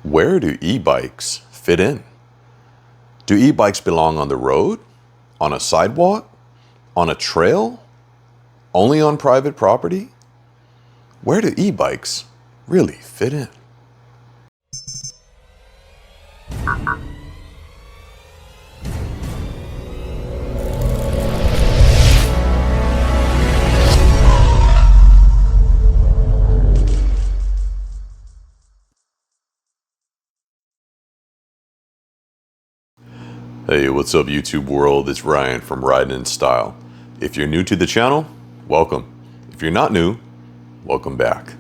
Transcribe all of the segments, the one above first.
Where do e-bikes fit in? Do e-bikes belong on the road, on a sidewalk, on a trail, only on private property? Where do e-bikes really fit in? Hey, what's up YouTube world? It's Ryan from Riding in Style. If you're new to the channel, welcome. If you're not new, welcome back.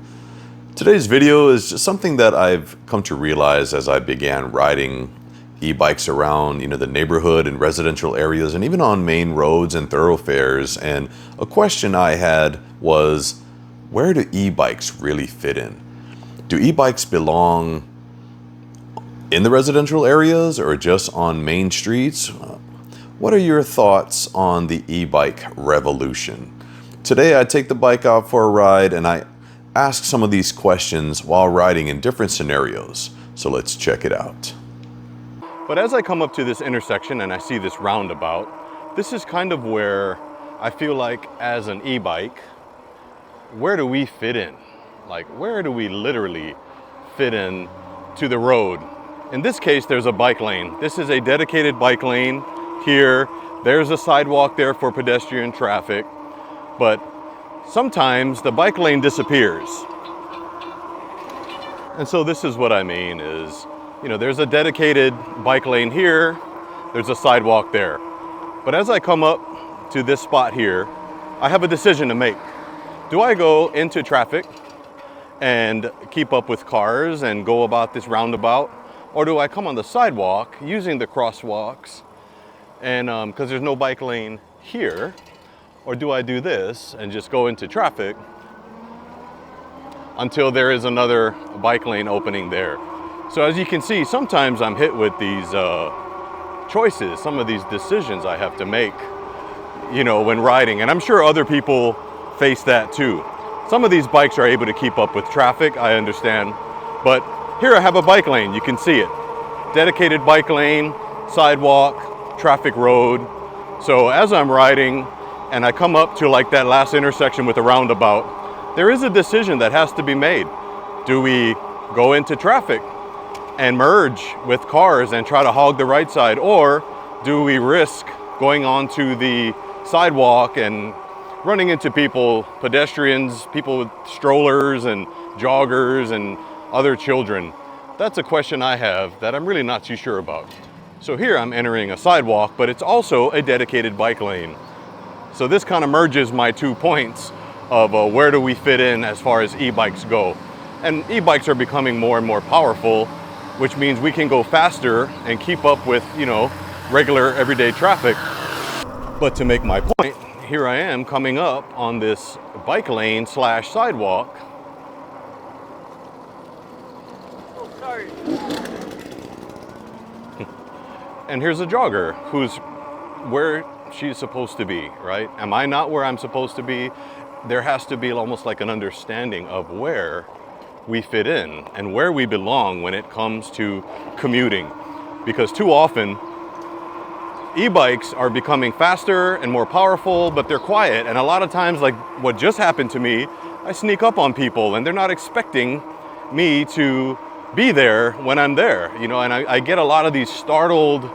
Today's video is just something that I've come to realize as I began riding e-bikes around, the neighborhood and residential areas and even on main roads and thoroughfares. And a question I had was, where do e-bikes really fit in? Do e-bikes belong in the residential areas or just on main streets? What are your thoughts on the e-bike revolution? Today I take the bike out for a ride and I ask some of these questions while riding in different scenarios. So let's check it out. But as I come up to this intersection and I see this roundabout, this is kind of where I feel like as an e-bike, where do we fit in? Like, where do we literally fit in to the road? In this case, there's a bike lane. This is a dedicated bike lane here. There's a sidewalk there for pedestrian traffic. But sometimes the bike lane disappears. And so this is what I mean is, there's a dedicated bike lane here. There's a sidewalk there. But as I come up to this spot here, I have a decision to make. Do I go into traffic and keep up with cars and go about this roundabout? Or do I come on the sidewalk using the crosswalks and because there's no bike lane here? Or do I do this and just go into traffic until there is another bike lane opening there? So as you can see, sometimes I'm hit with these choices, some of these decisions I have to make, when riding. And I'm sure other people face that too. Some of these bikes are able to keep up with traffic, I understand, but here I have a bike lane, you can see it. Dedicated bike lane, sidewalk, traffic road. So as I'm riding and I come up to like that last intersection with a roundabout, there is a decision that has to be made. Do we go into traffic and merge with cars and try to hog the right side? Or do we risk going onto the sidewalk and running into people, pedestrians, people with strollers and joggers and other children? That's a question I have that I'm really not too sure about. So here I'm entering a sidewalk, but it's also a dedicated bike lane. So this kind of merges my 2 points of where do we fit in as far as e-bikes go. And e-bikes are becoming more and more powerful, which means we can go faster and keep up with, regular everyday traffic. But to make my point, here I am coming up on this bike lane / sidewalk. And here's a jogger who's where she's supposed to be, right? Am I not where I'm supposed to be? There has to be almost like an understanding of where we fit in and where we belong when it comes to commuting. Because too often, e-bikes are becoming faster and more powerful, but they're quiet. And a lot of times, like what just happened to me, I sneak up on people and they're not expecting me to be there when I'm there, and I get a lot of these startled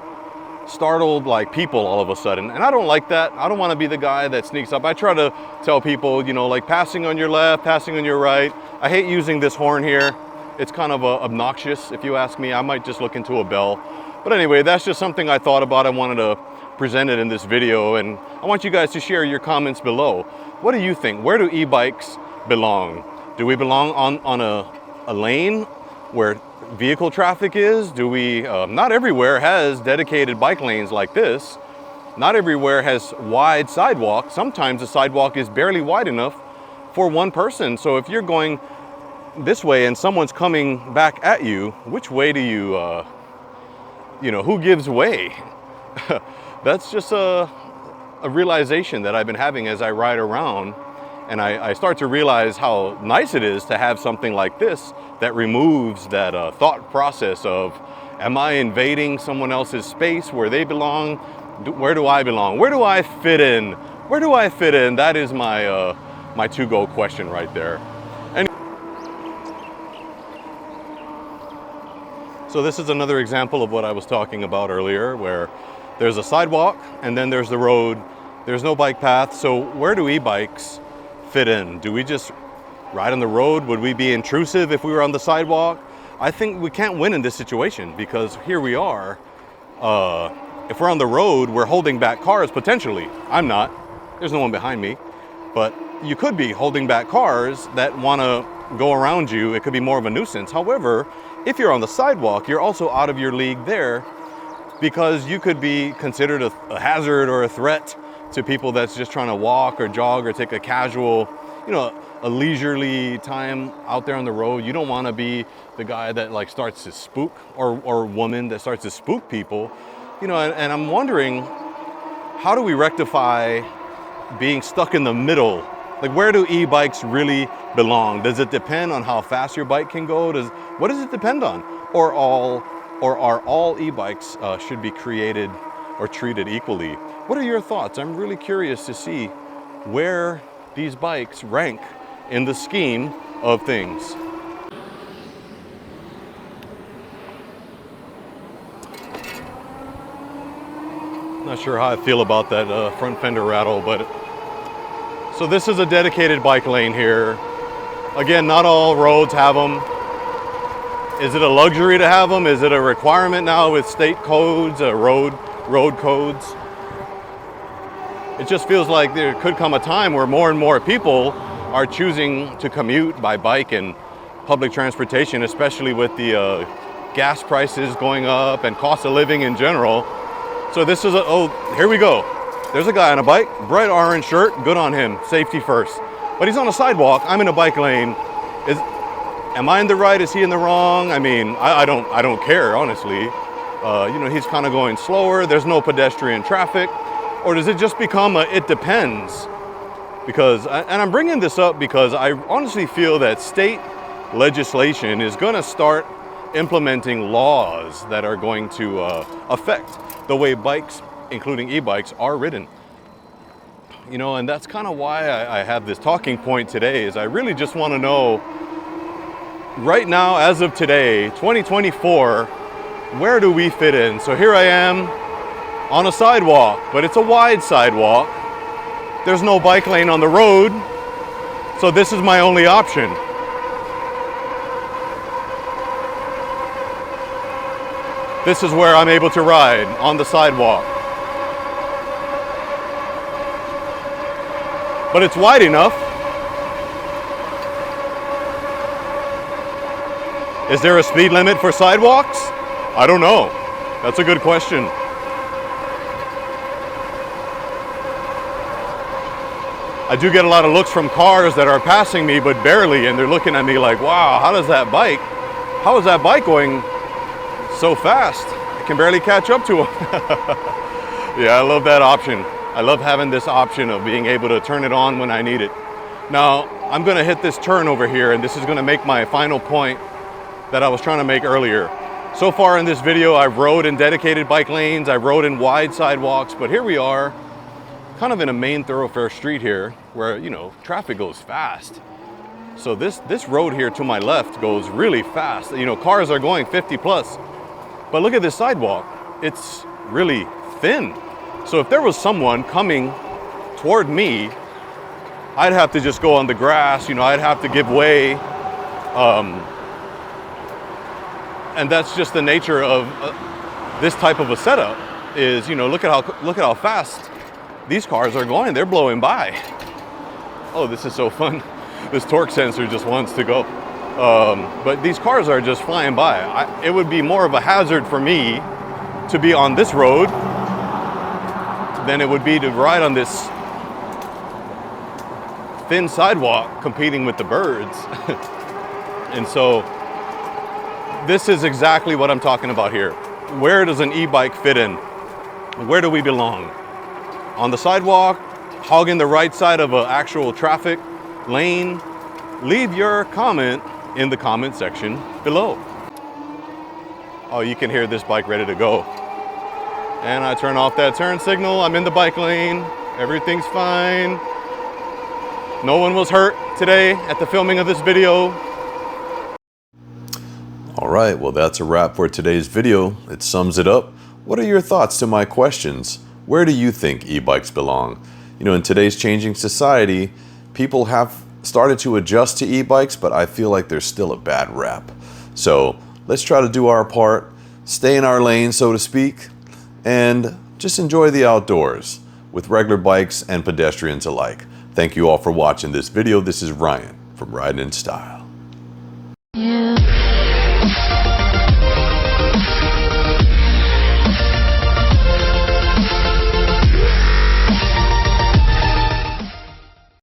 like people all of a sudden, and I don't like that. I don't want to be the guy that sneaks up. I try to tell people, like passing on your left, passing on your right. I hate using this horn here. It's kind of obnoxious, if you ask me. I might just look into a bell. But anyway, that's just something I thought about. I wanted to present it in this video, and I want you guys to share your comments below. What do you think? Where do e-bikes belong? Do we belong on a lane where vehicle traffic is? Do we, not everywhere has dedicated bike lanes like this. Not everywhere has wide sidewalks. Sometimes the sidewalk is barely wide enough for one person. So if you're going this way and someone's coming back at you, which way do you, who gives way? That's just a realization that I've been having as I ride around. And I start to realize how nice it is to have something like this that removes that thought process of, am I invading someone else's space where they belong? Where do I belong? Where do I fit in? Where do I fit in? That is my, my to-go question right there. And so this is another example of what I was talking about earlier, where there's a sidewalk and then there's the road. There's no bike path. So where do e-bikes fit in? Do we just ride on the road? Would we be intrusive if we were on the sidewalk? I think we can't win in this situation, because here we are. If we're on the road, we're holding back cars potentially. I'm not. There's no one behind me. But you could be holding back cars that want to go around you. It could be more of a nuisance. However, if you're on the sidewalk, you're also out of your league there, because you could be considered a hazard or a threat to people that's just trying to walk or jog or take a casual, you know, a leisurely time out there on the road. You don't want to be the guy that like starts to spook, or woman that starts to spook people, you know. And I'm wondering, how do we rectify being stuck in the middle? Like, where do e-bikes really belong? Does it depend on how fast your bike can go? What does it depend on? Or are all e-bikes should be created or treated equally? What are your thoughts? I'm really curious to see where these bikes rank in the scheme of things. Not sure how I feel about that front fender rattle, but so this is a dedicated bike lane here. Again, not all roads have them. Is it a luxury to have them? Is it a requirement now with state codes, road codes? It just feels like there could come a time where more and more people are choosing to commute by bike and public transportation, especially with the gas prices going up and cost of living in general. So this is here we go. There's a guy on a bike, bright orange shirt, good on him, safety first. But he's on a sidewalk, I'm in a bike lane. Am I in the right, is he in the wrong? I mean, I don't care, honestly. You know, he's kind of going slower, there's no pedestrian traffic. Or does it just become it depends? Because, and I'm bringing this up because I honestly feel that state legislation is gonna start implementing laws that are going to affect the way bikes, including e-bikes, are ridden. You know, and that's kind of why I have this talking point today, is I really just want to know, right now, as of today, 2024, where do we fit in? So here I am on a sidewalk, but it's a wide sidewalk. There's no bike lane on the road, so this is my only option. This is where I'm able to ride, on the sidewalk. But it's wide enough. Is there a speed limit for sidewalks? I don't know. That's a good question. I do get a lot of looks from cars that are passing me, but barely, and they're looking at me like, wow, how is that bike going so fast? I can barely catch up to him. Yeah, I love that option. I love having this option of being able to turn it on when I need it. Now, I'm gonna hit this turn over here, and this is gonna make my final point that I was trying to make earlier. So far in this video, I've rode in dedicated bike lanes, I've rode in wide sidewalks, but here we are, kind of in a main thoroughfare street here, where, you know, traffic goes fast. So this road here to my left goes really fast. You know, cars are going 50 plus. But look at this sidewalk. It's really thin. So if there was someone coming toward me, I'd have to just go on the grass, you know, I'd have to give way. And that's just the nature of this type of a setup, is, you know, look at how fast these cars are going. They're blowing by. Oh, this is so fun. This torque sensor just wants to go. But these cars are just flying by. It would be more of a hazard for me to be on this road than it would be to ride on this thin sidewalk competing with the birds. And so this is exactly what I'm talking about here. Where does an e-bike fit in? Where do we belong? On the sidewalk, hogging the right side of actual traffic, lane, leave your comment in the comment section below. Oh, you can hear this bike ready to go. And I turn off that turn signal. I'm in the bike lane. Everything's fine. No one was hurt today at the filming of this video. All right, well, that's a wrap for today's video. It sums it up. What are your thoughts to my questions? Where do you think e-bikes belong? You know, in today's changing society, people have started to adjust to e-bikes, but I feel like there's still a bad rap. So let's try to do our part, stay in our lane, so to speak, and just enjoy the outdoors with regular bikes and pedestrians alike. Thank you all for watching this video. This is Ryan from Riding in Style.